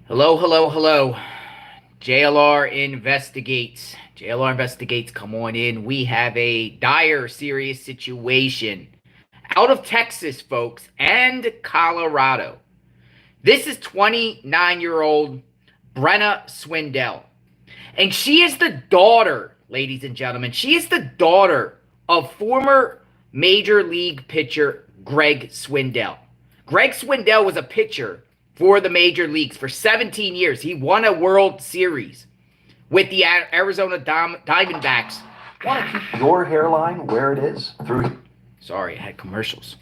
Hello, hello, hello. JLR investigates. JLR investigates. Come on in. We have a dire, serious situation out of Texas, folks, and Colorado. This is 29-year-old Brenna Swindell. And she is the daughter, ladies and gentlemen, she is the daughter of former Major League pitcher Greg Swindell. Greg Swindell was a pitcher for the major leagues for 17 years. He won a World Series with the Arizona Diamondbacks. Want to keep your hairline where it is through. Sorry, I had commercials.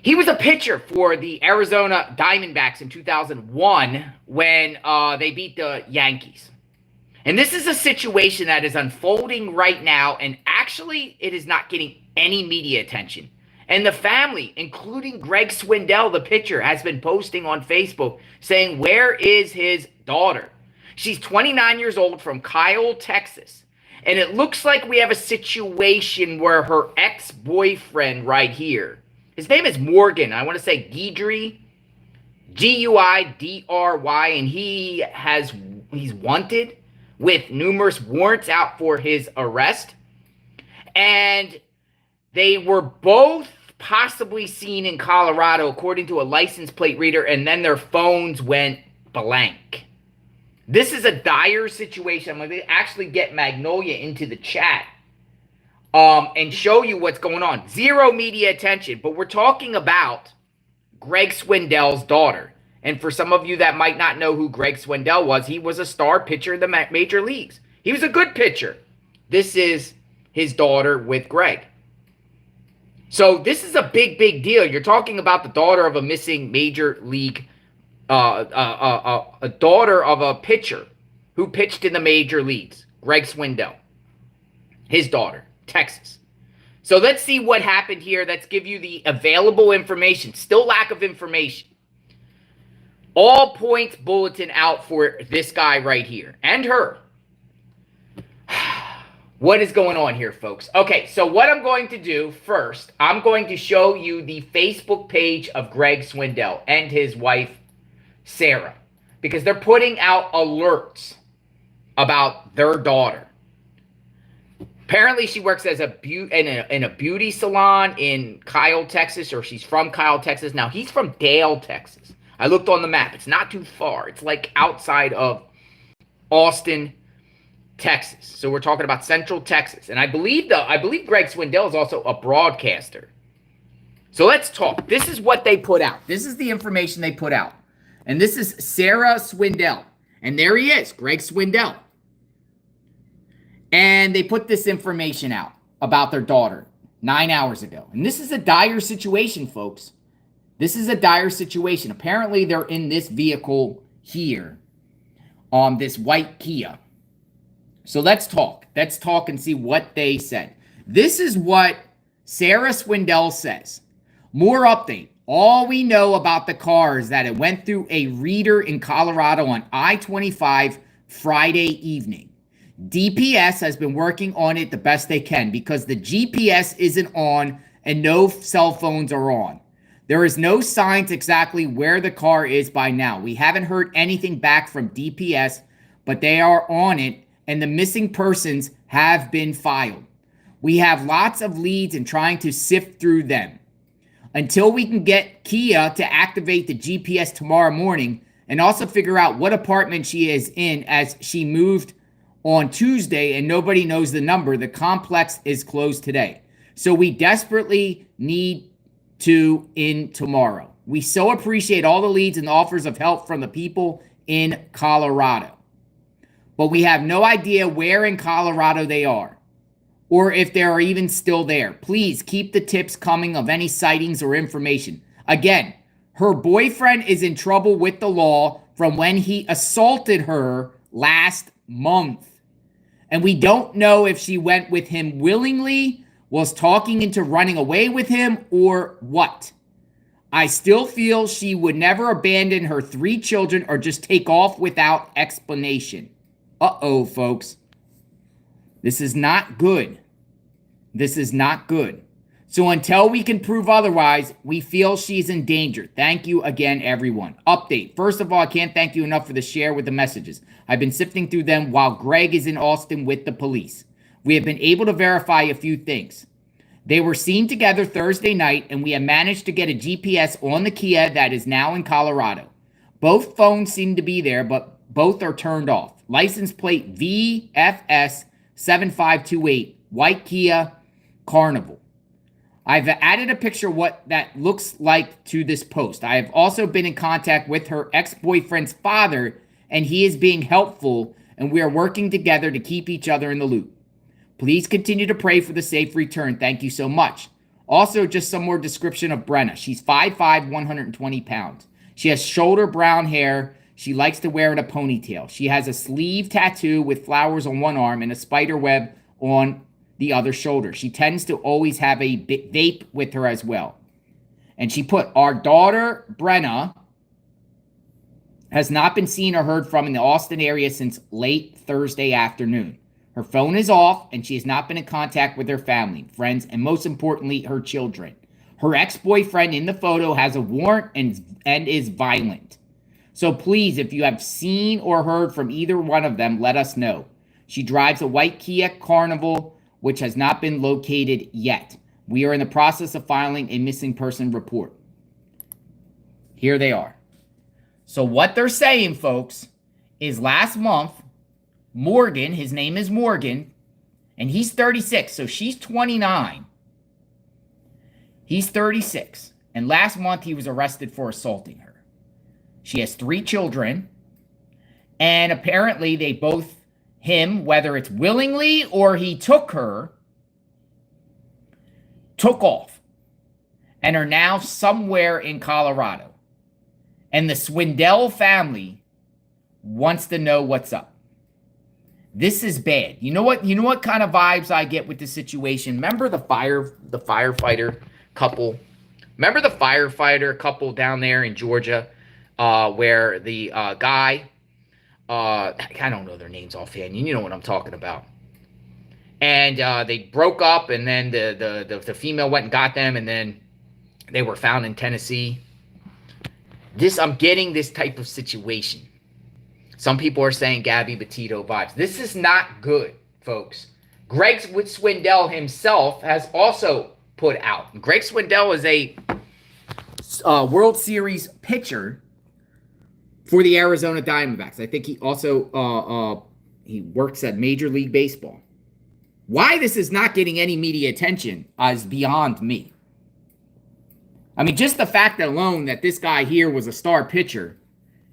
He was a pitcher for the Arizona Diamondbacks in 2001 when they beat the Yankees. And this is a situation that is unfolding right now, and actually it is not getting any media attention. And the family, including Greg Swindell, the pitcher, has been posting on Facebook saying, where is his daughter? She's 29 years old from Kyle, Texas. And it looks like we have a situation where her ex-boyfriend right here, his name is Morgan, I want to say Guidry, Guidry, and he's wanted with numerous warrants out for his arrest. And they were both possibly seen in Colorado, according to a license plate reader, and then their phones went blank. This is a dire situation. I'm going to actually get Magnolia into the chat and show you what's going on. Zero media attention, but we're talking about Greg Swindell's daughter. And for some of you that might not know who Greg Swindell was, he was a star pitcher in the major leagues. He was a good pitcher. This is his daughter with Greg. So this is a big, big deal. You're talking about the daughter of a missing major league, a daughter of a pitcher who pitched in the major leagues, Greg Swindell. His daughter, Texas. So let's see what happened here. Let's give you the available information. Still lack of information. All points bulletin out for this guy right here and her. What is going on here, folks? Okay, so what I'm going to do first, I'm going to show you the Facebook page of Greg Swindell and his wife, Sarah, because they're putting out alerts about their daughter. Apparently, she works as in a beauty salon in Kyle, Texas, or she's from Kyle, Texas. Now, he's from Dale, Texas. I looked on the map. It's not too far. It's like outside of Austin, Texas. So we're talking about Central Texas. And I believe Greg Swindell is also a broadcaster. So let's talk. This is what they put out. This is the information they put out. And this is Sarah Swindell. And there he is, Greg Swindell. And they put this information out about their daughter 9 hours ago. And this is a dire situation, folks. This is a dire situation. Apparently, they're in this vehicle here on this white Kia. So let's talk. Let's talk and see what they said. This is what Sarah Swindell says. More update. All we know about the car is that it went through a reader in Colorado on I-25 Friday evening. DPS has been working on it the best they can because the GPS isn't on and no cell phones are on. There is no signs exactly where the car is by now. We haven't heard anything back from DPS, but they are on it, and the missing persons have been filed. We have lots of leads and trying to sift through them. Until we can get Kia to activate the GPS tomorrow morning and also figure out what apartment she is in as she moved on Tuesday and nobody knows the number, the complex is closed today. So we desperately need to in tomorrow. We so appreciate all the leads and the offers of help from the people in Colorado. But we have no idea where in Colorado they are or if they are even still there. Please keep the tips coming of any sightings or information. Again, her boyfriend is in trouble with the law from when he assaulted her last month. And we don't know if she went with him willingly, was talking into running away with him, or what. I still feel she would never abandon her 3 children or just take off without explanation. Uh-oh, folks. This is not good. This is not good. So until we can prove otherwise, we feel she's in danger. Thank you again, everyone. Update. First of all, I can't thank you enough for the share with the messages. I've been sifting through them while Greg is in Austin with the police. We have been able to verify a few things. They were seen together Thursday night, and we have managed to get a GPS on the Kia that is now in Colorado. Both phones seem to be there, but both are turned off. License plate VFS 7528, white Kia Carnival. I've added a picture of what that looks like to this post. I have also been in contact with her ex-boyfriend's father, and he is being helpful, and we are working together to keep each other in the loop. Please continue to pray for the safe return. Thank you so much. Also, just some more description of Brenna. She's 5'5", 120 pounds. She has shoulder brown hair. She likes to wear in a ponytail. She has a sleeve tattoo with flowers on one arm and a spider web on the other shoulder. She tends to always have a vape with her as well. And she put, our daughter, Brenna, has not been seen or heard from in the Austin area since late Thursday afternoon. Her phone is off, and she has not been in contact with her family, friends, and most importantly, her children. Her ex-boyfriend in the photo has a warrant and is violent. So please, if you have seen or heard from either one of them, let us know. She drives a white Kia Carnival, which has not been located yet. We are in the process of filing a missing person report. Here they are. So what they're saying, folks, is last month, Morgan, his name is Morgan, and he's 36, so she's 29. He's 36, and last month he was arrested for assaulting her. She has 3 children, and apparently they both, him, whether it's willingly or he took her, took off and are now somewhere in Colorado. And the Swindell family wants to know what's up. This is bad. You know what kind of vibes I get with this situation? Remember the firefighter couple? Remember the firefighter couple down there in Georgia where the guy, I don't know their names offhand. You know what I'm talking about. And they broke up, and then the female went and got them, and then they were found in Tennessee. I'm getting this type of situation. Some people are saying Gabby Petito vibes. This is not good, folks. Greg Swindell himself has also put out. Greg Swindell is a World Series pitcher for the Arizona Diamondbacks. I think he also he works at Major League Baseball. Why this is not getting any media attention is beyond me. I mean, just the fact alone that this guy here was a star pitcher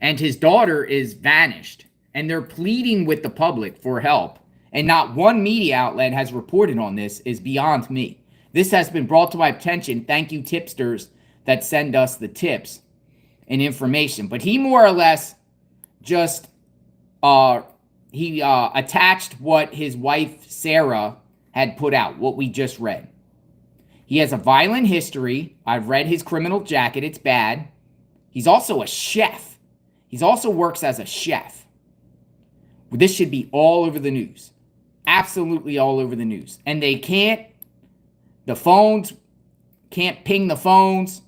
and his daughter is vanished, and they're pleading with the public for help, and not one media outlet has reported on this, is beyond me. This has been brought to my attention. Thank you, tipsters that send us the tips and information. But he more or less just attached what his wife Sarah had put out, what we just read. He has a violent history. I've read his criminal jacket. It's bad. He's also a chef. He also works as a chef. This should be all over the news. Absolutely all over the news. And the phones can't ping the phones.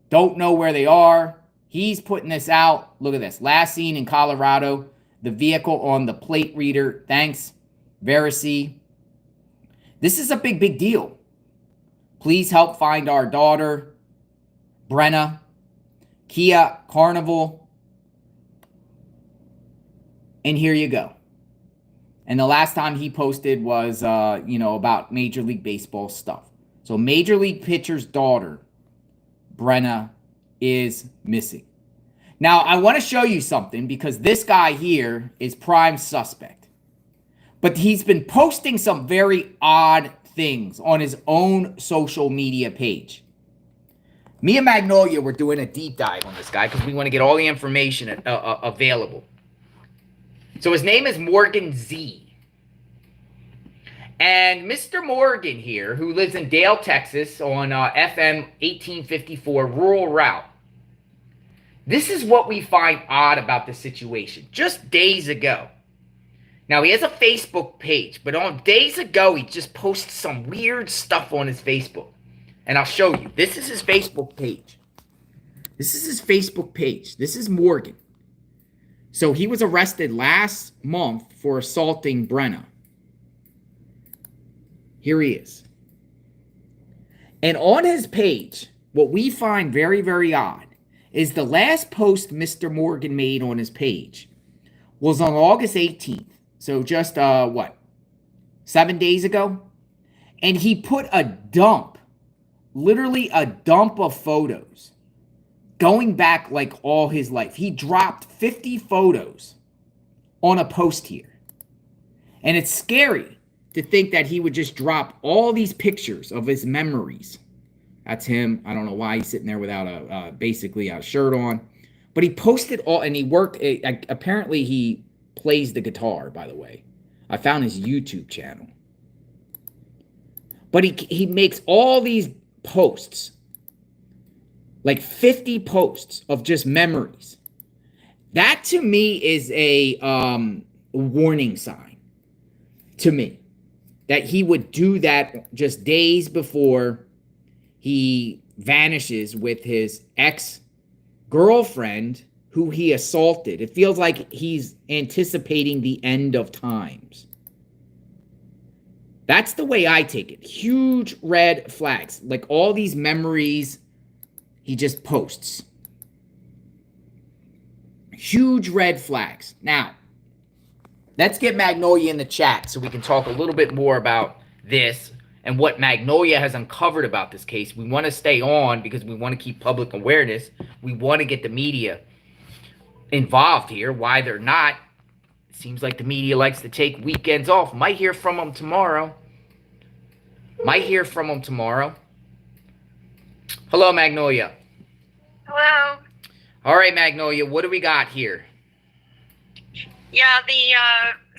Don't know where they are. He's putting this out. Look at this. Last seen in Colorado. The vehicle on the plate reader. Thanks, Verisi. This is a big, big deal. Please help find our daughter, Brenna. Kia Carnival. And here you go. And the last time he posted was, about Major League Baseball stuff. So Major League pitcher's daughter, Brenna, is missing. Now, I want to show you something because this guy here is prime suspect. But he's been posting some very odd things on his own social media page. Me and Magnolia were doing a deep dive on this guy because we want to get all the information available. So his name is Morgan Z. And Mr. Morgan here, who lives in Dale, Texas, on FM 1854 Rural Route. This is what we find odd about the situation. Just days ago. Now, he has a Facebook page, but days ago, he just posted some weird stuff on his Facebook. And I'll show you. This is his Facebook page. This is his Facebook page. This is Morgan. So he was arrested last month for assaulting Brenna. Here he is. And on his page, what we find very, very odd is the last post Mr. Morgan made on his page was on August 18th. So just, 7 days ago? And he put a dump, literally a dump of photos going back like all his life. He dropped 50 photos on a post here. And it's scary to think that he would just drop all these pictures of his memories. That's him. I don't know why he's sitting there without basically a shirt on. But he posted all, and he worked, apparently he plays the guitar, by the way. I found his YouTube channel. But he makes all these posts, like 50 posts of just memories. That to me is a warning sign to me that he would do that just days before he vanishes with his ex-girlfriend who he assaulted. It feels like he's anticipating the end of times. That's the way I take it. Huge red flags. Like all these memories he just posts. Huge red flags. Now, let's get Magnolia in the chat so we can talk a little bit more about this and what Magnolia has uncovered about this case. We want to stay on because we want to keep public awareness. We want to get the media involved here. Why they're not. It seems like the media likes to take weekends off. Might hear from them tomorrow. Hello, Magnolia. Hello. All right, Magnolia, what do we got here? Yeah,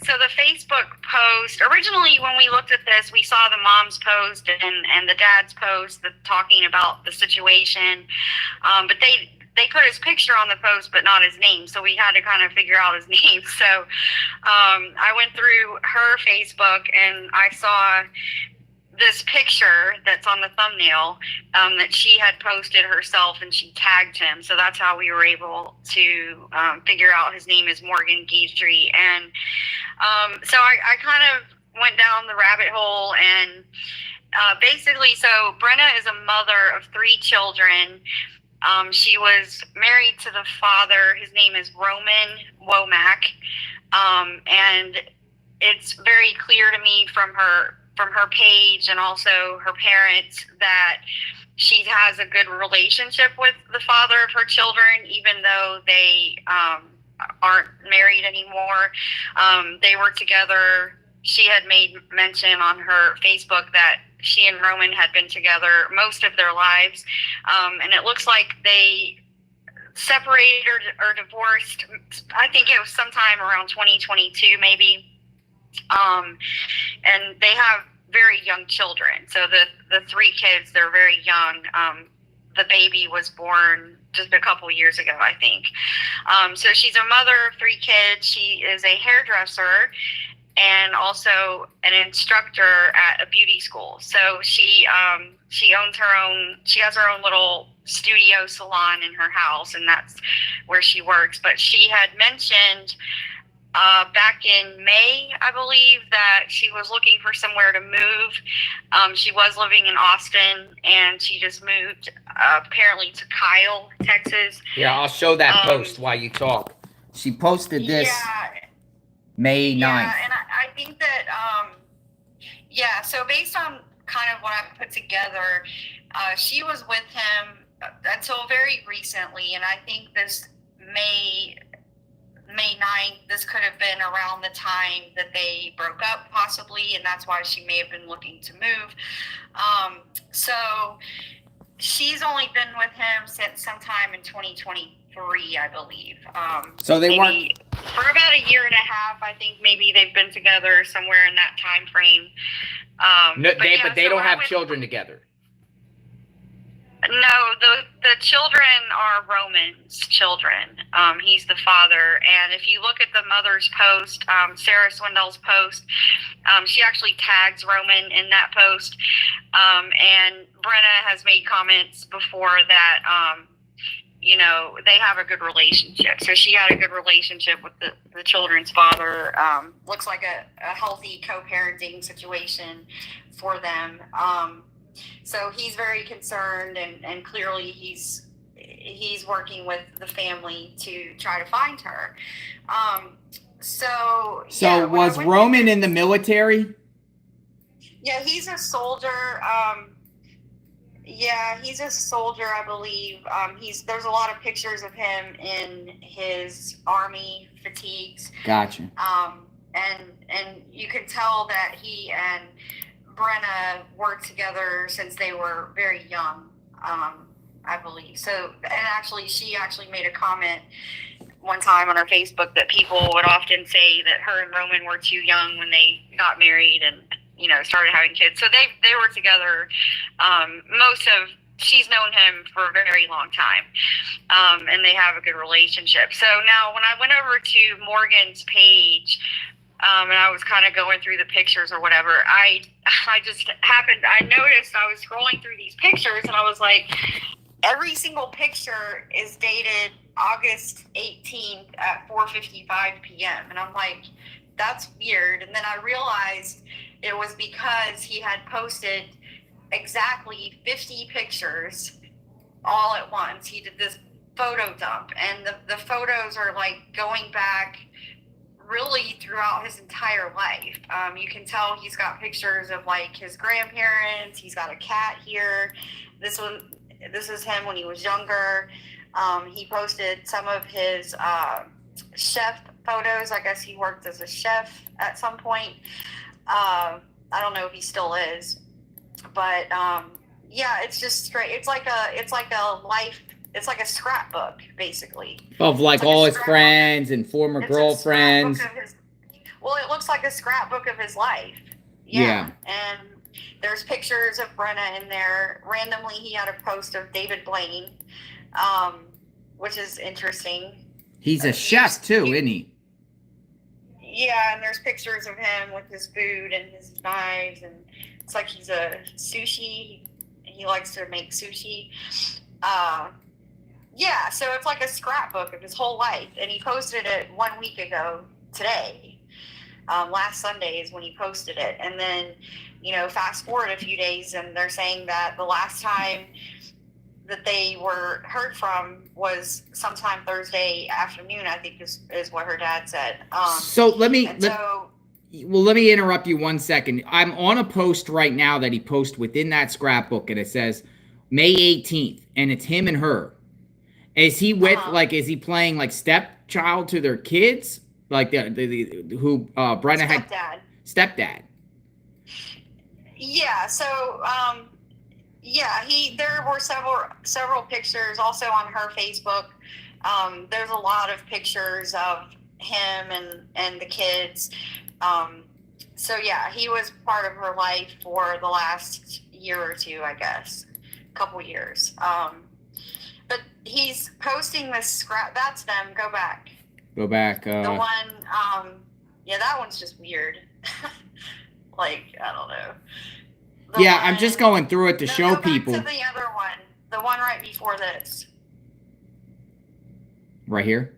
so the Facebook post, originally when we looked at this, we saw the mom's post and the dad's post talking about the situation, but they put his picture on the post but not his name, so we had to kind of figure out his name. So I went through her Facebook and I saw this picture that's on the thumbnail that she had posted herself, and she tagged him. So that's how we were able to figure out his name is Morgan Guidry. And so I kind of went down the rabbit hole, and basically, so Brenna is a mother of 3 children. She was married to the father. His name is Roman Womack. And it's very clear to me from her page and also her parents that she has a good relationship with the father of her children, even though they aren't married anymore. They were together. She had made mention on her Facebook that she and Roman had been together most of their lives. And it looks like they separated or divorced. I think it was sometime around 2022, maybe. And they have very young children. So the 3 kids, they're very young. The baby was born just a couple years ago, I think. So she's a mother of 3 kids. She is a hairdresser and also an instructor at a beauty school. So she owns her own, she has her own little studio salon in her house, and that's where she works. But she had mentioned back in May, I believe, that she was looking for somewhere to move. She was living in Austin, and she just moved apparently to Kyle, Texas. Yeah, I'll show that post while you talk. She posted this May 9th. Yeah, and I think that, so based on kind of what I put together, she was with him until very recently, and I think this May 9th, this could have been around the time that they broke up, possibly, and that's why she may have been looking to move. So she's only been with him since sometime in 2023, I believe. So they weren't for about a year and a half. I think maybe they've been together somewhere in that time frame. But they don't have children together. No, the children are Roman's children. He's the father. And if you look at the mother's post, Sarah Swindell's post, she actually tags Roman in that post. And Brenna has made comments before that, you know, they have a good relationship. So she had a good relationship with the children's father. Looks like a healthy co-parenting situation for them. So he's very concerned, and clearly he's working with the family to try to find her. So was Roman in the military? Yeah, he's a soldier. Yeah, he's a soldier, I believe. There's a lot of pictures of him in his army fatigues. Gotcha. And you can tell that he and Brenna worked together since they were very young, I believe. So, and actually, she actually made a comment one time on her Facebook that people would often say that her and Roman were too young when they got married and, you know, started having kids. So they were together. She's known him for a very long time, and they have a good relationship. So now when I went over to Morgan's page, and I was kind of going through the pictures or whatever, I noticed I was scrolling through these pictures, and I was like, every single picture is dated August 18th at 4:55 p.m. And I'm like, that's weird. And then I realized it was because he had posted exactly 50 pictures all at once. He did this photo dump, and the photos are like going back really throughout his entire life. You can tell he's got pictures of like his grandparents. He's got a cat here. This is him when he was younger. He posted some of his chef photos. I guess he worked as a chef at some point. I don't know if he still is, but yeah, it's just straight. It's like a life. It's like a scrapbook, basically, of like all his friends and former girlfriends. Well, it looks like a scrapbook of his life. Yeah. And there's pictures of Brenna in there. Randomly, he had a post of David Blaine, which is interesting. He's a chef too, isn't he? Yeah, and there's pictures of him with his food and his knives, and it's like he's a sushi. He likes to make sushi. Yeah, so it's like a scrapbook of his whole life, and he posted it 1 week ago today. Last Sunday is when he posted it, and then, you know, fast forward a few days, and they're saying that the last time that they were heard from was sometime Thursday afternoon, I think is what her dad said. Let me interrupt you 1 second. I'm on a post right now that he posted within that scrapbook, and it says May 18th, and it's him and her. Is he with is he playing like stepchild to their kids, like who Brenna had? Stepdad. Yeah. So there were several pictures also on her Facebook. There's a lot of pictures of him and the kids. So yeah, he was part of her life for the last year or two, I guess, a couple years. But he's posting this scrap. That's them. Go back. The one, that one's just weird. Like, I don't know. I'm just going through it to show people. To the other one, the one right before this. Right here?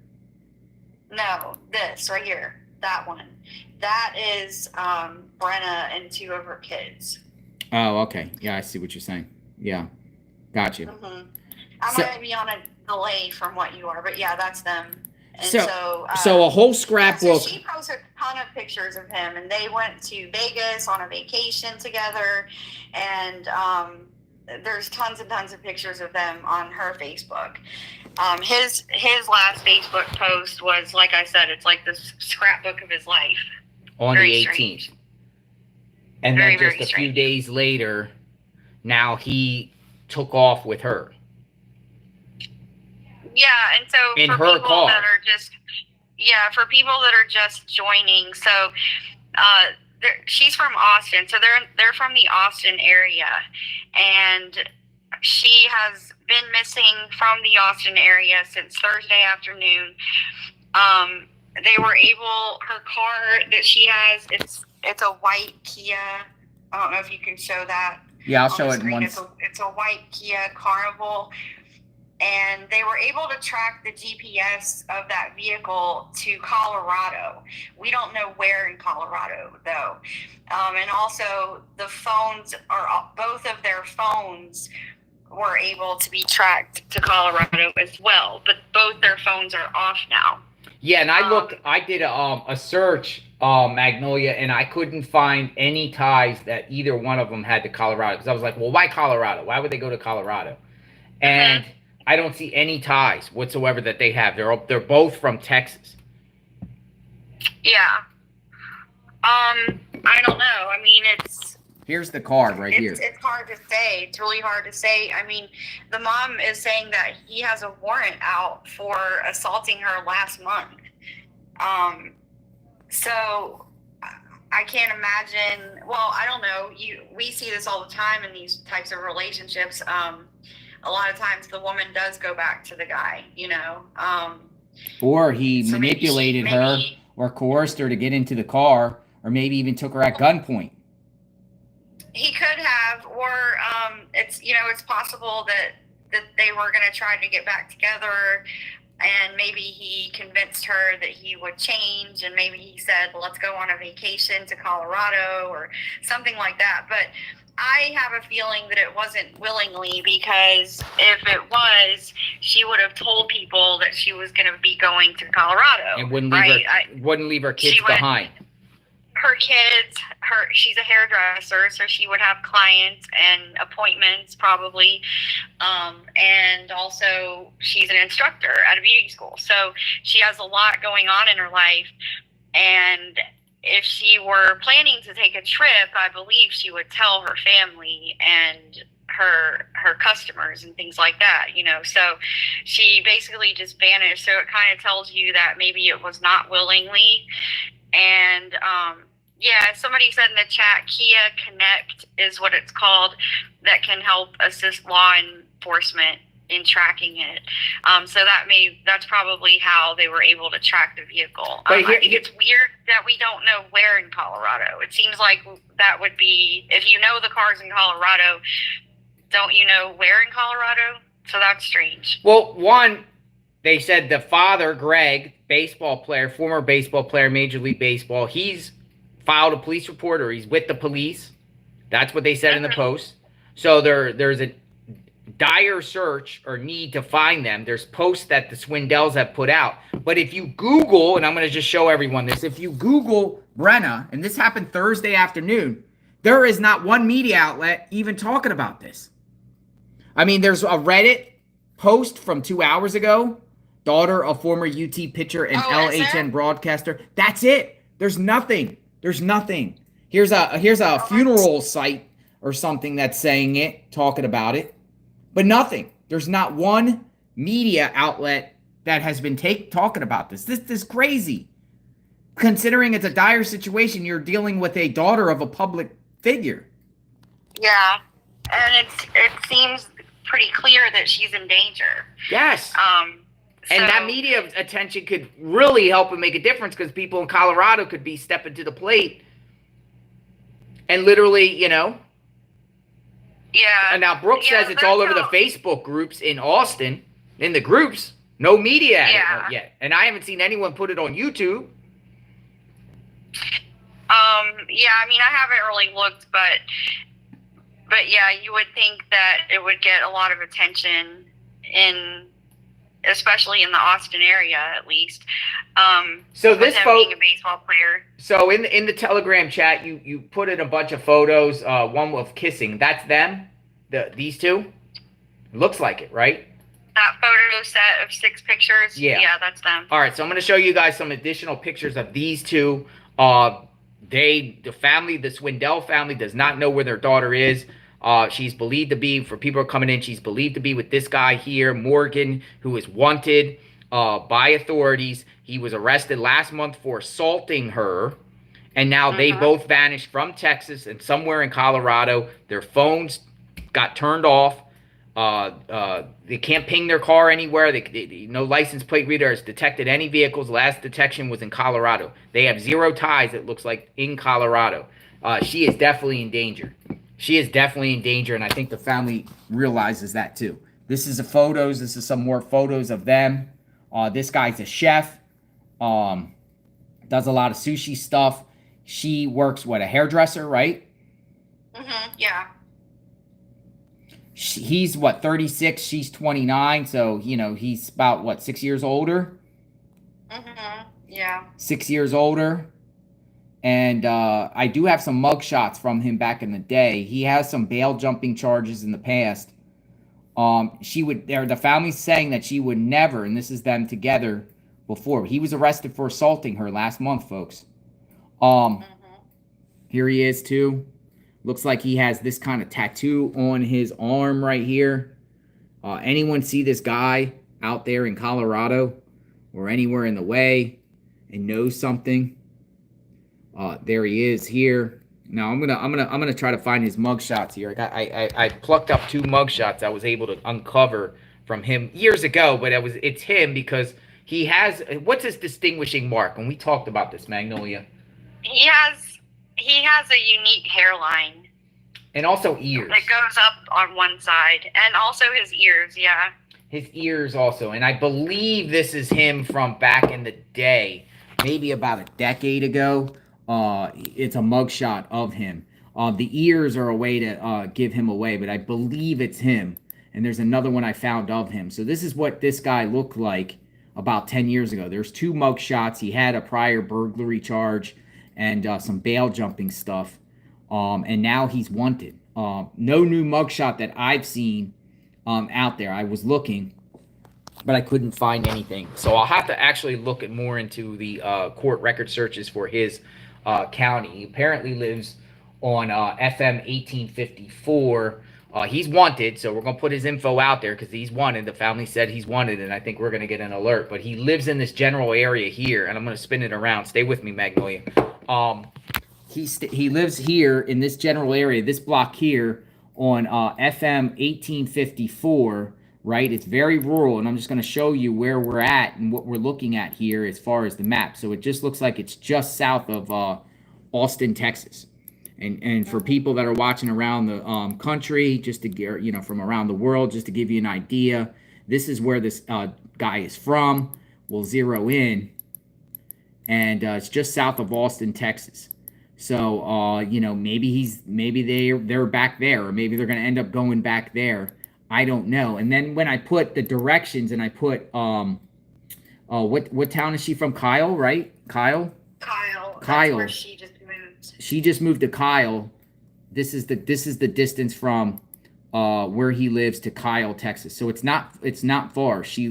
No, this right here. That one. That is Brenna and two of her kids. Oh, okay. Yeah, I see what you're saying. Yeah, gotcha. Mm-hmm. I might be on a delay from what you are, but yeah, that's them. And so a whole scrapbook. So she posted a ton of pictures of him, and they went to Vegas on a vacation together, and there's tons and tons of pictures of them on her Facebook. His last Facebook post was, like I said, it's like this scrapbook of his life. On very the 18th. Strange. And very, then just a few days later, now he took off with her. Yeah, and so in for her people car. that are just joining, so she's from Austin, so they're from the Austin area, and she has been missing from the Austin area since Thursday afternoon. They were able, her car that she has, it's a white Kia. I don't know if you can show that. Yeah, I'll on show the it in screen. one. It's a white Kia Carnival, and they were able to track the GPS of that vehicle to Colorado. We don't know where in Colorado, though. And also, the phones are both of their phones were able to be tracked to Colorado as well, but both their phones are off now. Yeah, and I did a search, Magnolia, and I couldn't find any ties that either one of them had to Colorado. Because I was like, well, why Colorado? Why would they go to Colorado? And I don't see any ties whatsoever that they have. They're both from Texas. Yeah. I don't know. I mean, Here's the card right here. It's hard to say. It's really hard to say. I mean, the mom is saying that he has a warrant out for assaulting her last month. So I can't imagine. Well, I don't know. We see this all the time in these types of relationships. A lot of times the woman does go back to the guy, you know. Or he manipulated her or coerced her to get into the car, or maybe even took her at gunpoint. He could have, or it's possible that they were going to try to get back together, and maybe he convinced her that he would change, and maybe he said, well, let's go on a vacation to Colorado or something like that. But I have a feeling that it wasn't willingly, because if it was, she would have told people that she was going to be going to Colorado. And wouldn't leave her kids behind. Her kids, she's a hairdresser, so she would have clients and appointments probably. And also she's an instructor at a beauty school. So she has a lot going on in her life. And if she were planning to take a trip, I believe she would tell her family and her customers and things like that, you know. So she basically just vanished. So it kind of tells you that maybe it was not willingly. And yeah, somebody said in the chat, Kia Connect is what it's called, that can help assist law enforcement in tracking it. So that's probably how they were able to track the vehicle. I think it's weird that we don't know where in Colorado. It seems like that would be, if you know the car's in Colorado, don't you know where in Colorado? So that's strange. Well, one, they said the father, Greg, baseball player, former baseball player, Major League Baseball, he's filed a police report, or he's with the police. That's what they said in the post. So there's a dire search or need to find them. There's posts that the Swindells have put out. But if you Google, and I'm going to just show everyone this, if you Google Brenna, and this happened Thursday afternoon, there is not one media outlet even talking about this. I mean, there's a Reddit post from 2 hours ago, daughter of former UT pitcher and LHN broadcaster. That's it. There's nothing. There's nothing. Here's a funeral site or something that's saying it, talking about it, but nothing. There's not one media outlet that has been talking about this. This is crazy. Considering it's a dire situation, you're dealing with a daughter of a public figure. Yeah, and it seems pretty clear that she's in danger. Yes. And that media attention could really help and make a difference, because people in Colorado could be stepping to the plate and literally, you know. Yeah. And now Brooke says it's all over the Facebook groups in Austin. In the groups, no media yet. And I haven't seen anyone put it on YouTube. Yeah, I mean, I haven't really looked, but yeah, you would think that it would get a lot of attention especially in the Austin area, at least. So this being a baseball player. So in the Telegram chat, you put in a bunch of photos. One of kissing. That's them. These two. It looks like it, right? That photo set of 6 pictures. Yeah, that's them. All right, so I'm going to show you guys some additional pictures of these two. The Swindell family does not know where their daughter is. She's believed to be, for people who are coming in, she's believed to be with this guy here, Morgan, who is wanted by authorities. He was arrested last month for assaulting her, and now they both vanished from Texas and somewhere in Colorado. Their phones got turned off. They can't ping their car anywhere. No license plate reader has detected any vehicles. Last detection was in Colorado. They have zero ties, it looks like, in Colorado. She is definitely in danger. She is definitely in danger, and I think the family realizes that too. This is the photos. This is some more photos of them. This guy's a chef. Does a lot of sushi stuff. She works, a hairdresser, right? Yeah. He's 36. She's 29. So, he's about 6 years older? Yeah. 6 years older. And I do have some mug shots from him back in the day. He has some bail jumping charges in the past. The family's saying that she would never, and this is them together before. He was arrested for assaulting her last month, folks. Here he is too. Looks like he has this kind of tattoo on his arm right here. Anyone see this guy out there in Colorado or anywhere in the way and knows something? There he is here. Now I'm gonna try to find his mugshots here. I plucked up 2 mugshots I was able to uncover from him years ago, but it's him because he has, what's his distinguishing mark? And we talked about this, Magnolia. He has a unique hairline. And also ears. It goes up on one side. And also his ears, yeah. His ears also. And I believe this is him from back in the day, maybe about a decade ago. It's a mugshot of him. The ears are a way to give him away, but I believe it's him. And there's another one I found of him. So this is what this guy looked like about 10 years ago. There's 2 mugshots. He had a prior burglary charge and some bail jumping stuff. And now he's wanted. No new mugshot that I've seen out there. I was looking, but I couldn't find anything. So I'll have to actually look more into the court record searches for his county. He apparently lives on FM 1854. He's wanted, so we're going to put his info out there because he's wanted. The family said he's wanted, and I think we're going to get an alert. But he lives in this general area here, and I'm going to spin it around. Stay with me, Magnolia. He lives here in this general area, this block here on FM 1854, right? It's very rural, and I'm just going to show you where we're at and what we're looking at here as far as the map. So it just looks like it's just south of Austin, Texas. And for people that are watching around the country, just to get, from around the world, just to give you an idea, this is where this guy is from. We'll zero in, and it's just south of Austin, Texas. So maybe they're back there, or maybe they're going to end up going back there. I don't know. And then when I put the directions and I put what town is she from? Kyle, right? Kyle. That's where she just moved. She just moved to Kyle. This is the distance from where he lives to Kyle, Texas. So it's not far. She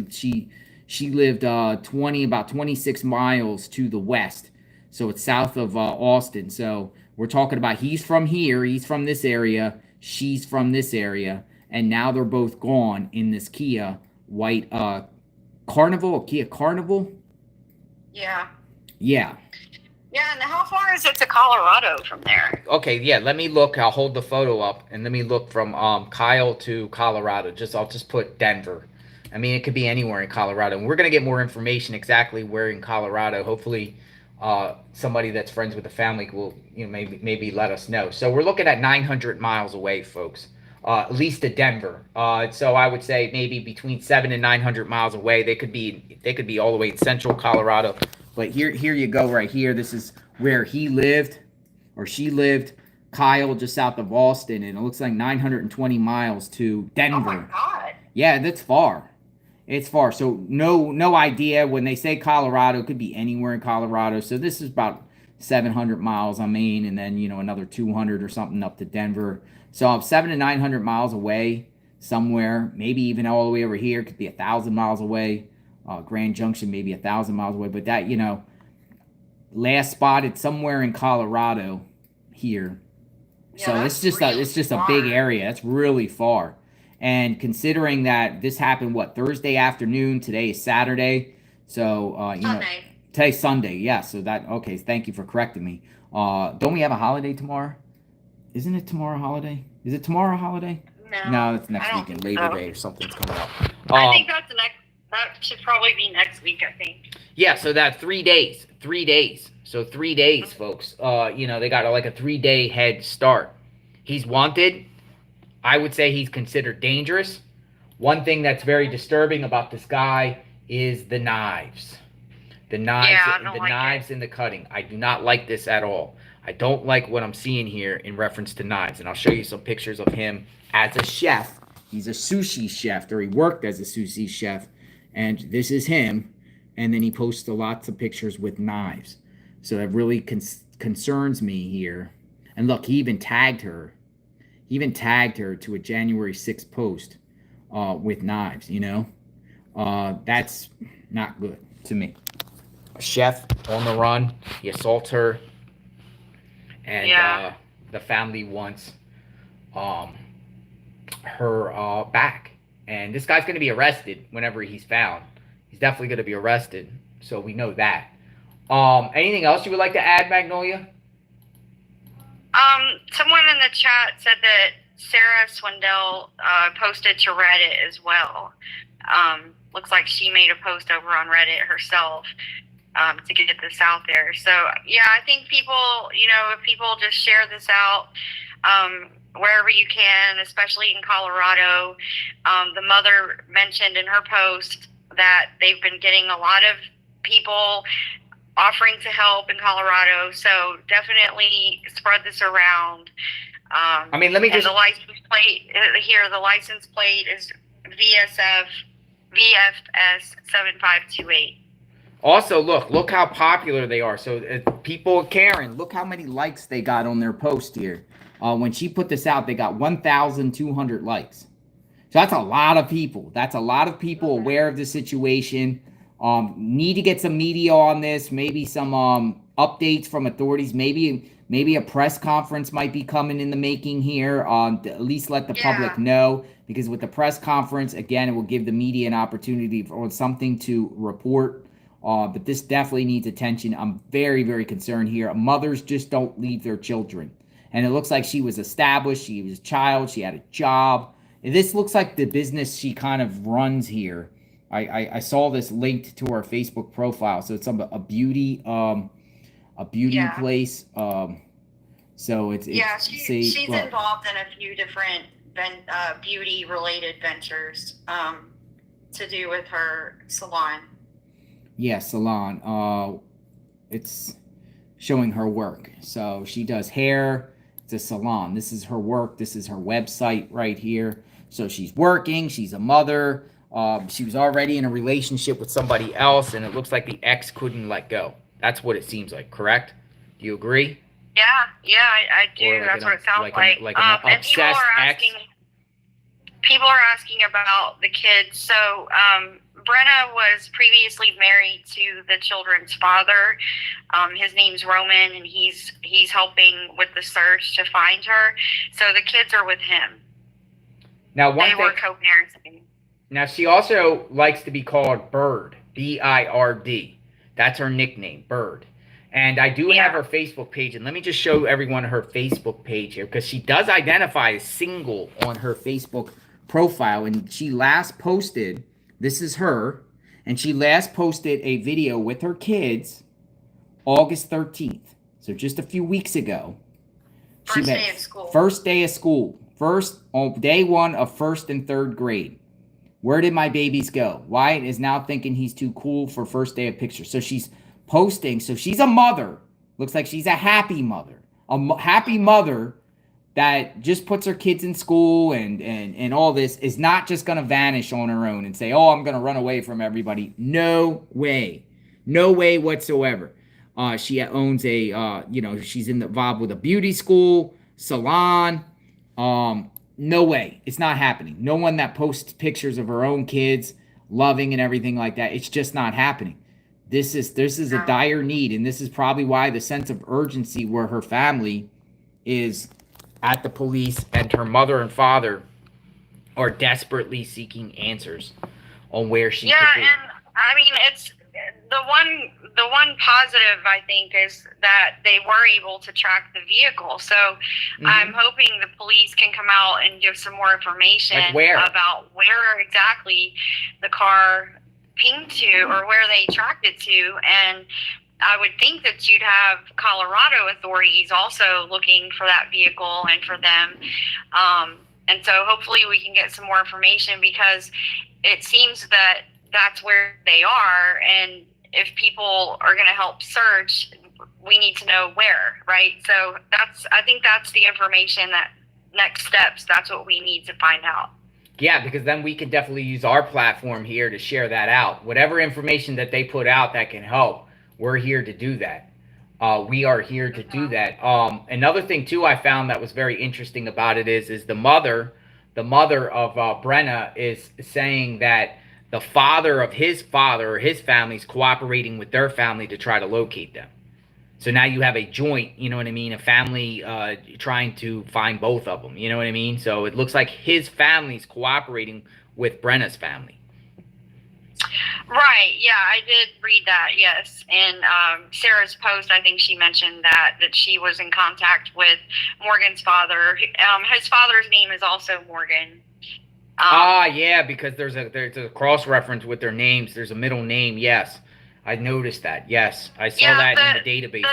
lived about 26 miles to the west. So it's south of Austin. So we're talking about he's from here, he's from this area, she's from this area, and now they're both gone in this Kia white Carnival, a Kia Carnival. Yeah. Yeah. Yeah, and how far is it to Colorado from there? Okay, yeah, let me look. I'll hold the photo up, and let me look from Kyle to Colorado. I'll just put Denver. I mean, it could be anywhere in Colorado. And we're going to get more information exactly where in Colorado. Hopefully, somebody that's friends with the family will, maybe let us know. So we're looking at 900 miles away, folks, at least to Denver. So I would say maybe between 700 and 900 miles away. They could be all the way in central Colorado. But here you go right here. This is where he lived, or she lived, Kyle, just south of Austin, and it looks like 920 miles to Denver. Oh my God. Yeah, that's far. It's far. So no idea. When they say Colorado, it could be anywhere in Colorado. So this is about 700 miles, and then, another 200 or something up to Denver. So I'm 700 to 900 miles away somewhere, maybe even all the way over here. It could be 1,000 miles away. Grand Junction, maybe 1,000 miles away. But that, last spotted somewhere in Colorado here. Yeah, so it's just a big area. It's really far. And considering that this happened, Thursday afternoon, today is Saturday. So, Sunday. Today's Sunday. Yeah. So okay. Thank you for correcting me. Don't we have a holiday tomorrow? Isn't it tomorrow a holiday? Is it tomorrow a holiday? No, that's next weekend. Labor Day or something's coming up. I think that's that should probably be next week, I think. Yeah, so that 3 days. 3 days. So 3 days, folks. They got like a 3-day head start. He's wanted. I would say he's considered dangerous. One thing that's very disturbing about this guy is the knives. The knives and the cutting. I do not like this at all. I don't like what I'm seeing here in reference to knives. And I'll show you some pictures of him as a chef. He's a sushi chef, or he worked as a sushi chef. And this is him. And then he posts lots of pictures with knives. So it really concerns me here. And look, he even tagged her. He even tagged her to a January 6th post with knives, you know. That's not good to me. A chef on the run. He assaults her. And the family wants her back. And this guy's going to be arrested whenever he's found. He's definitely going to be arrested. So we know that. Anything else you would like to add, Magnolia? Someone in the chat said that Sarah Swindell posted to Reddit as well. Looks like she made a post over on Reddit herself to get this out there. So, yeah, I think people, if people just share this out wherever you can, especially in Colorado. The mother mentioned in her post that they've been getting a lot of people offering to help in Colorado, so definitely spread this around. Let me just... the license plate here, the license plate is VFS 7528. Also, look how popular they are. So people, Karen, look how many likes they got on their post here. When she put this out, they got 1,200 likes. So that's a lot of people. That's a lot of people aware of the situation. Need to get some media on this, maybe some updates from authorities, maybe a press conference might be coming in the making here, to at least let the public know, because with the press conference, again, it will give the media an opportunity for something to report. But this definitely needs attention. I'm very, very concerned here. Mothers just don't leave their children. And it looks like she was established. She was a child. She had a job. And this looks like the business she kind of runs here. I saw this linked to her Facebook profile, so it's a beauty place. So it's she's involved in a few different beauty related ventures to do with her salon. Yeah, salon. It's showing her work. So she does hair. It's a salon. This is her work. This is her website right here. So she's working. She's a mother. She was already in a relationship with somebody else, and it looks like the ex couldn't let go. That's what it seems like, correct? Do you agree? Yeah, I do. That's what it sounds like. And people are asking about the kids. So Brenna was previously married to the children's father. His name's Roman, and he's helping with the search to find her. So the kids are with him. Now, they were co-parenting. Now, she also likes to be called Bird, B-I-R-D. That's her nickname, Bird. And I do have her Facebook page, and let me just show everyone her Facebook page here, because she does identify as single on her Facebook profile, and she last posted, this is her, and she last posted a video with her kids August 13th, so just a few weeks ago. First day of school. First day of school. On day one of 1st and 3rd grade. Where did my babies go? Wyatt is now thinking he's too cool for first day of pictures. So she's posting. So she's a mother. Looks like she's a happy mother. A happy mother that just puts her kids in school and all this is not just going to vanish on her own and say, oh, I'm going to run away from everybody. No way. No way whatsoever. She owns she's involved with a beauty school, salon. No way. It's not happening. No one that posts pictures of her own kids loving and everything like that. It's just not happening. This is a dire need, and this is probably why the sense of urgency where her family is at the police and her mother and father are desperately seeking answers on where she could be. And I mean, it's the one positive, I think, is that they were able to track the vehicle. So I'm hoping the police can come out and give some more information about where exactly the car pinged to or where they tracked it to. And I would think that you'd have Colorado authorities also looking for that vehicle and for them. And so hopefully we can get some more information, because it seems that that's where they are. And if people are going to help search, we need to know where, right? So I think that's the information, that next steps, that's what we need to find out. Yeah, because then we can definitely use our platform here to share that out. Whatever information that they put out that can help, we're here to do that. We are here to do that. Another thing too I found that was very interesting about it is the mother of Brenna is saying that the father of his father or his family is cooperating with their family to try to locate them. So now you have a joint, you know what I mean, a family trying to find both of them, you know what I mean? So it looks like his family's cooperating with Brenna's family. Right. Yeah, I did read that. Yes. And Sarah's post, I think she mentioned that she was in contact with Morgan's father. His father's name is also Morgan. Yeah, because there's a cross reference with their names. There's a middle name. Yes, I noticed that. Yes, I saw that in the database.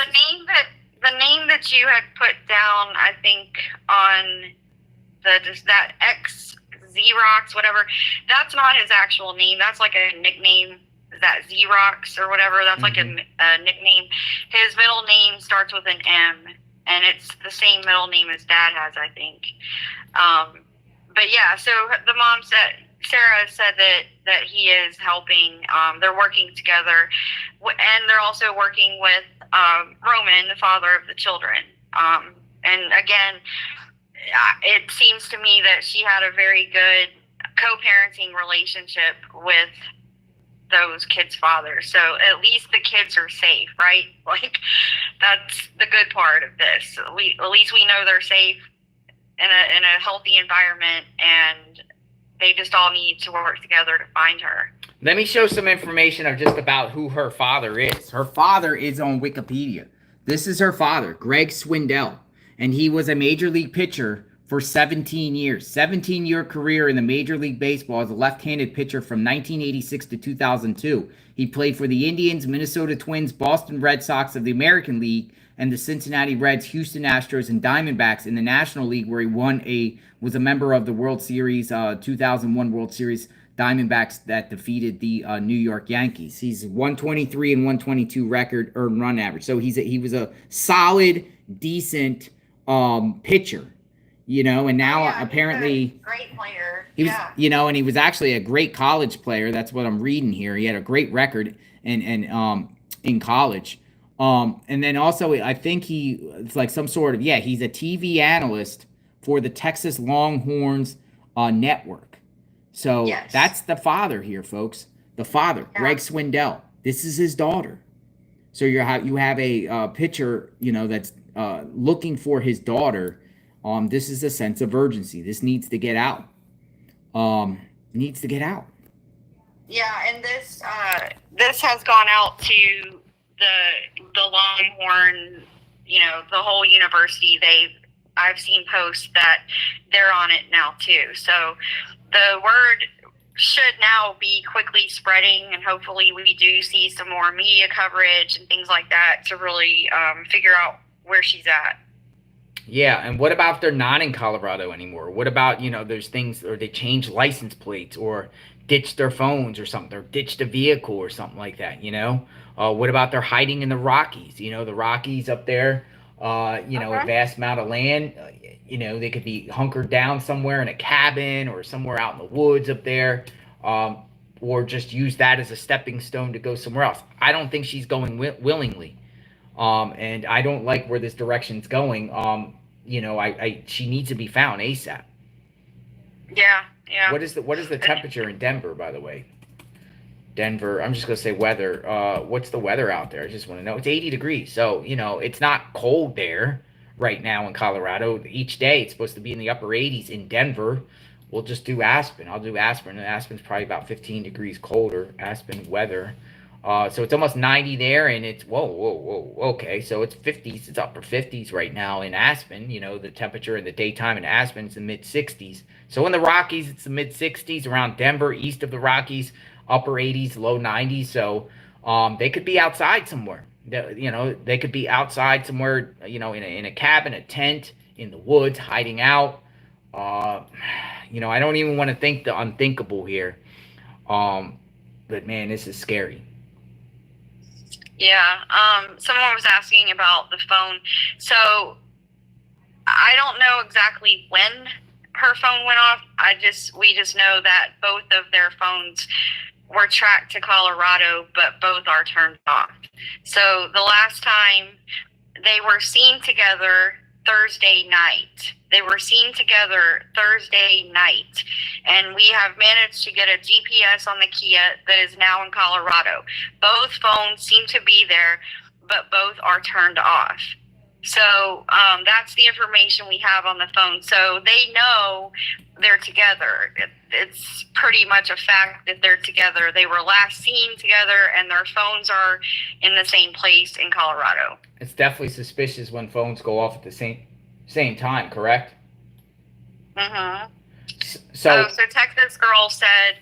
The name that you had put down, I think on that X Zrox, whatever, that's not his actual name. That's like a nickname. That Zrox or whatever, that's like a nickname. His middle name starts with an M, and it's the same middle name as Dad has, I think. But yeah, so the mom said, Sarah said that he is helping. They're working together, and they're also working with Roman, the father of the children. And again, it seems to me that she had a very good co-parenting relationship with those kids' fathers. So at least the kids are safe, right? Like, that's the good part of this. At least we know they're safe in a healthy environment, and they just all need to work together to find her. Let me show some information of just about who her father is. Her father is on Wikipedia. This is her father, Greg Swindell, and he was a major league pitcher for 17 years. 17-year career in the Major League Baseball as a left-handed pitcher from 1986 to 2002. He played for the Indians, Minnesota Twins, Boston Red Sox of the American League, and the Cincinnati Reds, Houston Astros, and Diamondbacks in the National League, where he was a member of the World Series, 2001 World Series Diamondbacks that defeated the New York Yankees. He's 123 and 122 record earned run average. So he was a solid, decent pitcher, you know, and now apparently great player. He was, you know, and he was actually a great college player. That's what I'm reading here. He had a great record in college. And then also, I think it's like some sort of, he's a TV analyst for the Texas Longhorns network. So that's the father here, folks. The father, Greg Swindell. This is his daughter. So you have a pitcher, you know, that's looking for his daughter. This is a sense of urgency. This needs to get out. Yeah, and this has gone out to the Longhorn, you know, the whole university. I've seen posts that they're on it now too. So the word should now be quickly spreading, and hopefully we do see some more media coverage and things like that to really figure out where she's at. Yeah, and what about if they're not in Colorado anymore? What about, you know, there's things, or they change license plates, or ditch their phones or something, or ditched a vehicle or something like that, you know? What about they're hiding in the Rockies? You know, the Rockies up there, you know, a vast amount of land. You know, they could be hunkered down somewhere in a cabin or somewhere out in the woods up there, or just use that as a stepping stone to go somewhere else. I don't think she's going willingly, and I don't like where this direction's going. You know, she needs to be found ASAP. Yeah. What is the temperature in Denver, by the way? Denver, I'm just going to say weather. What's the weather out there? I just want to know. It's 80 degrees. So, you know, it's not cold there right now in Colorado. Each day it's supposed to be in the upper 80s in Denver. We'll just do Aspen. I'll do Aspen. And Aspen's probably about 15 degrees colder. Aspen weather. So it's almost 90 there, and it's, whoa. Okay, so it's 50s. It's upper 50s right now in Aspen. You know, the temperature in the daytime in Aspen is the mid-60s. So in the Rockies, it's the mid-60s. Around Denver, east of the Rockies, upper 80s, low 90s. So they could be outside somewhere. They could be outside somewhere, in a cabin, a tent, in the woods, hiding out. I don't even want to think the unthinkable here. But man, this is scary. Yeah. Someone was asking about the phone. So I don't know exactly when her phone went off. We just know that both of their phones were tracked to Colorado, but both are turned off. So the last time they were seen together Thursday night. And we have managed to get a GPS on the Kia that is now in Colorado. Both phones seem to be there, but both are turned off. So that's the information we have on the phone. So they know they're together. It's pretty much a fact that they're together. They were last seen together, and their phones are in the same place in Colorado. It's definitely suspicious when phones go off at the same time, correct? Mm-hmm. So Texas girl said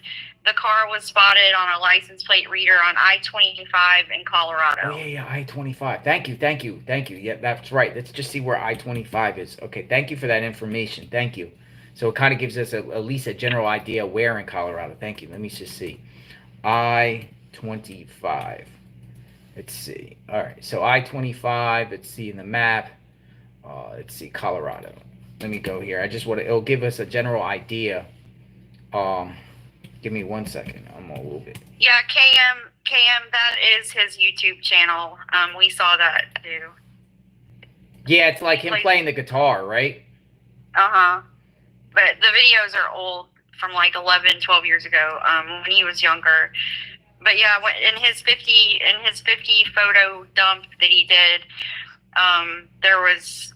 the car was spotted on a license plate reader on I-25 in Colorado. Oh, yeah, I-25. Thank you. Yeah, that's right. Let's just see where I-25 is. Okay, thank you for that information. Thank you. So it kind of gives us at least a general idea where in Colorado. Thank you. Let me just see. I-25. Let's see. All right, so I-25, let's see in the map. Let's see, Colorado. Let me go here. It'll give us a general idea. Give me 1 second. I'm a little bit. Yeah, KM, that is his YouTube channel. We saw that too. Yeah, it's like him playing the guitar, right? Uh-huh. But the videos are old, from like 11, 12 years ago, when he was younger. But yeah, in his 50 photo dump that he did, there was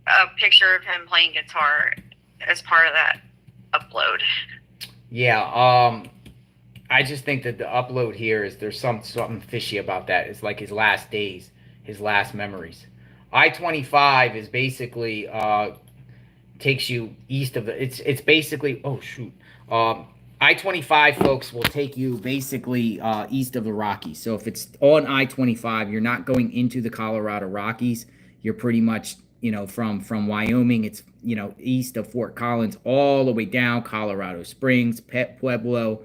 a picture of him playing guitar as part of that upload. Yeah, I just think that the upload here there's something fishy about that. It's like his last days, his last memories. I-25 is basically takes you east of it's basically, oh shoot. I-25, folks, will take you basically east of the Rockies. So if it's on I-25, you're not going into the Colorado Rockies. You're pretty much, from Wyoming, it's, east of Fort Collins, all the way down Colorado Springs, Pueblo.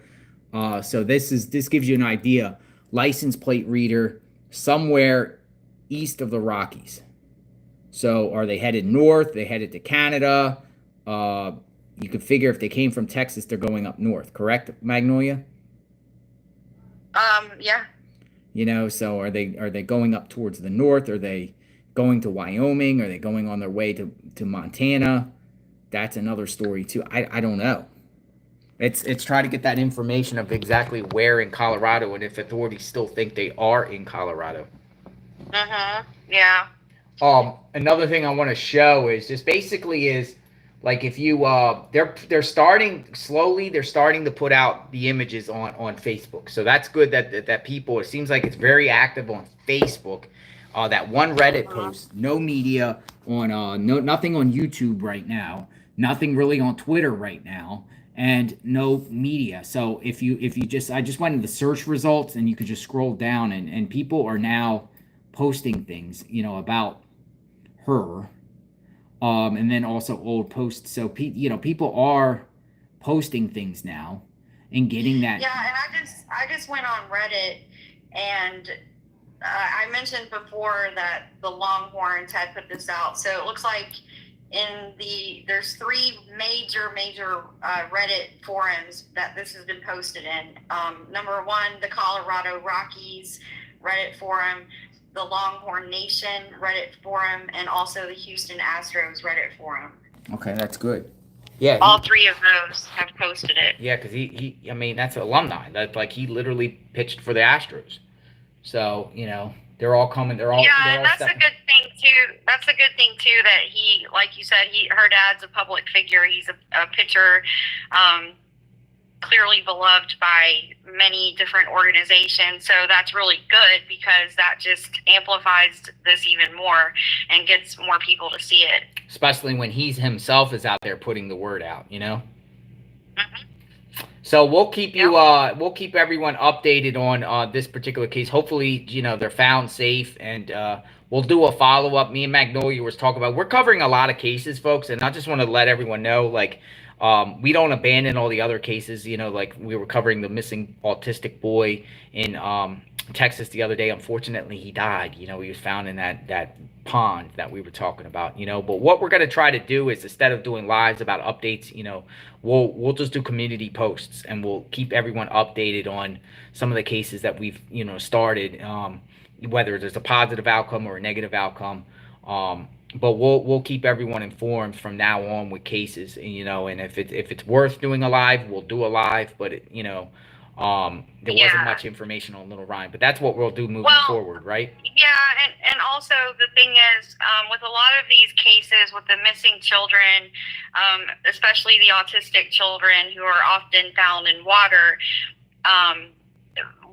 So this gives you an idea. License plate reader somewhere east of the Rockies. So are they headed north? They headed to Canada? You could figure if they came from Texas, they're going up north, correct, Magnolia? Yeah. So are they going up towards the north? Are they going to Wyoming? Are they going on their way to Montana? That's another story too. I don't know. It's try to get that information of exactly where in Colorado and if authorities still think they are in Colorado. Yeah. Another thing I want to show is just basically is like if you they're starting to put out the images on Facebook. So that's good that people, it seems like it's very active on Facebook. That one Reddit post, no media on nothing on YouTube right now, nothing really on Twitter right now, and no media. So if you I just went into the search results and you could just scroll down and people are now posting things, about her. And then also old posts. So people are posting things now and getting that. Yeah, and I just went on Reddit, and I mentioned before that the Longhorns had put this out. So it looks like there's three major Reddit forums that this has been posted in. Number one, the Colorado Rockies Reddit forum, the Longhorn Nation Reddit forum, and also the Houston Astros Reddit forum. Okay, that's good. Yeah, all three of those have posted it. Yeah, because he that's alumni. That's like he literally pitched for the Astros. So they're all coming. They're all that's a good thing too. That's a good thing too that he, like you said, her dad's a public figure. He's a pitcher. Clearly beloved by many different organizations. So that's really good because that just amplifies this even more and gets more people to see it. Especially when he himself is out there putting the word out, Mm-hmm. So we'll keep you, Yep. we'll keep everyone updated on this particular case. Hopefully, they're found safe, and we'll do a follow up. Me and Magnolia was talking about. We're covering a lot of cases, folks, and I just want to let everyone know, like, we don't abandon all the other cases. Like we were covering the missing autistic boy in Texas the other day. Unfortunately, he died. He was found in that pond that we were talking about. But what we're gonna try to do is, instead of doing lives about updates, we'll just do community posts, and we'll keep everyone updated on some of the cases that we've started, whether there's a positive outcome or a negative outcome. But we'll keep everyone informed from now on with cases, and if it's worth doing a live, we'll do a live. But there wasn't Yeah. much information on Little Ryan, but that's what we'll do moving Well, forward, right? yeah, and also the thing is, with a lot of these cases with the missing children, especially the autistic children who are often found in water, um,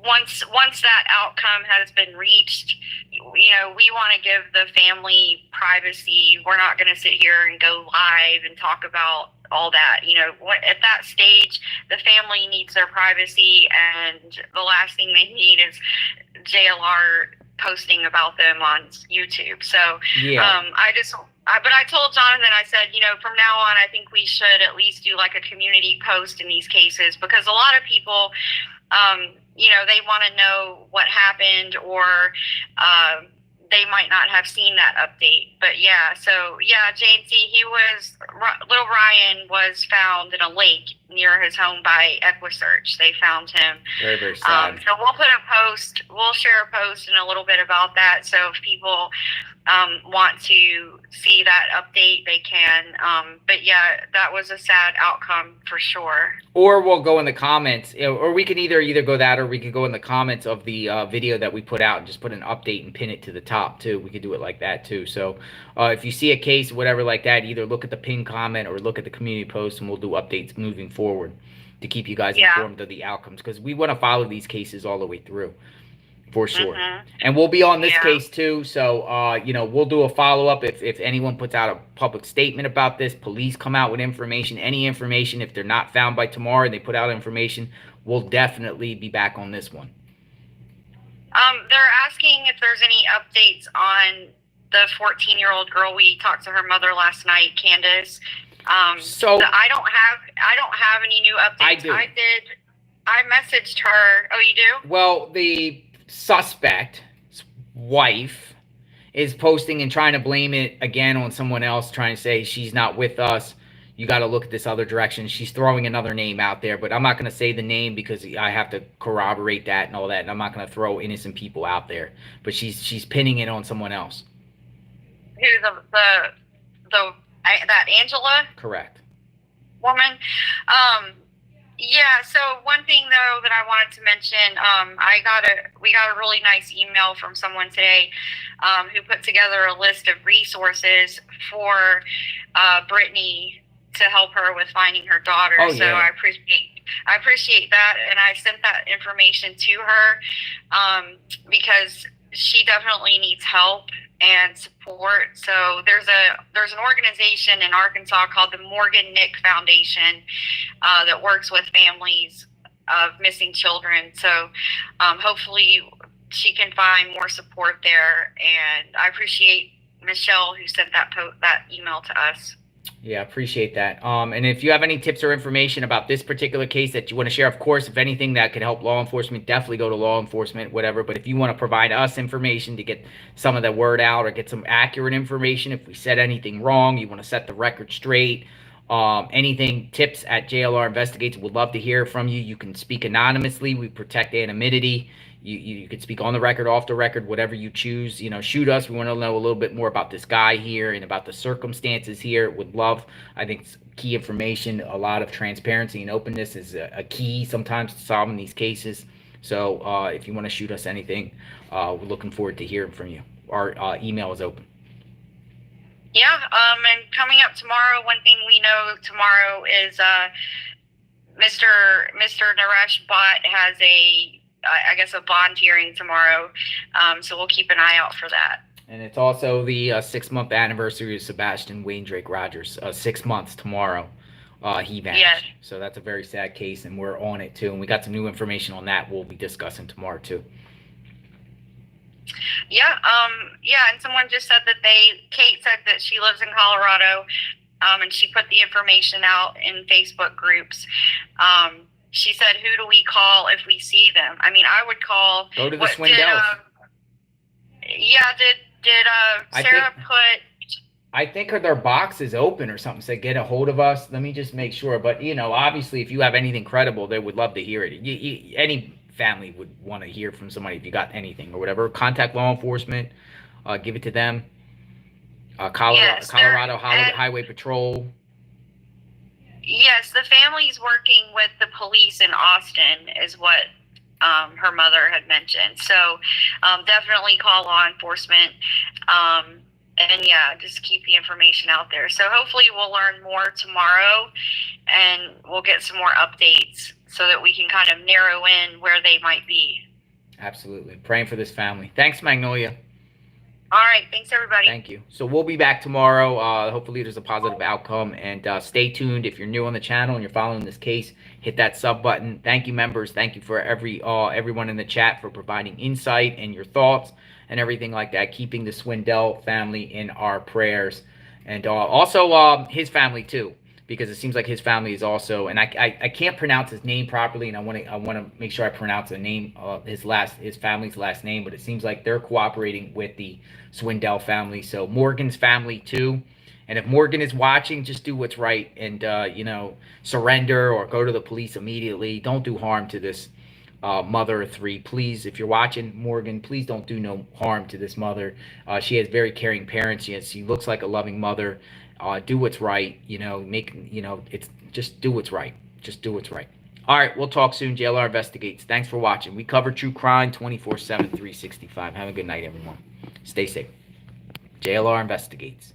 once that outcome has been reached, we want to give the family privacy. We're not going to sit here and go live and talk about all that. At that stage, the family needs their privacy, and the last thing they need is JLR posting about them on YouTube. So Yeah. but I told Jonathan, I said, from now on, I think we should at least do like a community post in these cases, because a lot of people, they want to know what happened, or they might not have seen that update. But yeah, so yeah, JC, little Ryan was found in a lake near his home by EquiSearch. They found him. Very, very sad. So we'll share a post in a little bit about that. So if people want to see that update, they can. But yeah, that was a sad outcome for sure. Or we'll go in the comments, or we can either go that, or we can go in the comments of the video that we put out and just put an update and pin it to the top too. We could do it like that too. So if you see a case, whatever like that, either look at the pinned comment or look at the community post, and we'll do updates moving forward to keep you guys informed of the outcomes, because we want to follow these cases all the way through. For sure. Mm-hmm. And we'll be on this case too. So, we'll do a follow-up if anyone puts out a public statement about this, police come out with information, any information. If they're not found by tomorrow and they put out information, we'll definitely be back on this one. They're asking if there's any updates on the 14-year-old girl. We talked to her mother last night, Candace. So I don't have any new updates. I do. I messaged her. Oh, you do? Well, the suspect's wife is posting and trying to blame it again on someone else, trying to say she's not with us. You got to look at this other direction. She's throwing another name out there, but I'm not going to say the name because I have to corroborate that and all that, and I'm not going to throw innocent people out there. But she's pinning it on someone else. Who, that Angela? Correct. Woman. Yeah, so one thing though that I wanted to mention, we got a really nice email from someone today, who put together a list of resources for Brittany to help her with finding her daughter. Oh, so yeah. I appreciate that, and I sent that information to her, because she definitely needs help and support. So there's an organization in Arkansas called the Morgan Nick Foundation that works with families of missing children. So hopefully she can find more support there. And I appreciate Michelle who sent that email to us. Yeah, appreciate that. And if you have any tips or information about this particular case that you want to share, of course, if anything that could help law enforcement, definitely go to law enforcement, whatever. But if you want to provide us information to get some of the word out or get some accurate information, if we said anything wrong, you want to set the record straight, anything, tips at JLR Investigates, would love to hear from you. You can speak anonymously. We protect anonymity. You could speak on the record, off the record, whatever you choose. Shoot us. We want to know a little bit more about this guy here and about the circumstances here. Would love, I think, key information. A lot of transparency and openness is a key sometimes to solving these cases. So if you want to shoot us anything, we're looking forward to hearing from you. Our email is open. Yeah, and coming up tomorrow, one thing we know tomorrow is Mr. Naresh Bhatt has a bond hearing tomorrow, so we'll keep an eye out for that. And it's also the 6-month anniversary of Sebastian Wayne Drake Rogers. 6 months tomorrow he vanished. Yes. So that's a very sad case, and we're on it too. And we got some new information on that we'll be discussing tomorrow too. Yeah, and someone just said that Kate said that she lives in Colorado, and she put the information out in Facebook groups. She said, who do we call if we see them? I mean, I would call. Go to the Swindells. Did Sarah put? I think their box is open or something. Say, get a hold of us. Let me just make sure. But, obviously, if you have anything credible, they would love to hear it. Any family would want to hear from somebody if you got anything or whatever. Contact law enforcement. Give it to them. Colorado Highway Patrol. Yes, the family's working with the police in Austin is what her mother had mentioned. So definitely call law enforcement. And yeah, just keep the information out there. So hopefully we'll learn more tomorrow and we'll get some more updates so that we can kind of narrow in where they might be. Absolutely. Praying for this family. Thanks, Magnolia. All right. Thanks, everybody. Thank you. So we'll be back tomorrow. Hopefully there's a positive outcome. And stay tuned. If you're new on the channel and you're following this case, hit that sub button. Thank you, members. Thank you for everyone in the chat for providing insight and your thoughts and everything like that. Keeping the Swindell family in our prayers. And also his family, too. Because it seems like his family is also, and I can't pronounce his name properly, and I want to make sure I pronounce the name his family's last name, but it seems like they're cooperating with the Swindell family. So Morgan's family too, and if Morgan is watching, just do what's right and surrender or go to the police immediately. Don't do harm to this mother of three, please. If you're watching, Morgan, please don't do no harm to this mother. She has very caring parents. She looks like a loving mother. Do what's right, it's just do what's right. Just do what's right. All right, we'll talk soon. JLR Investigates. Thanks for watching. We cover true crime 24/7, 365. Have a good night, everyone. Stay safe. JLR Investigates.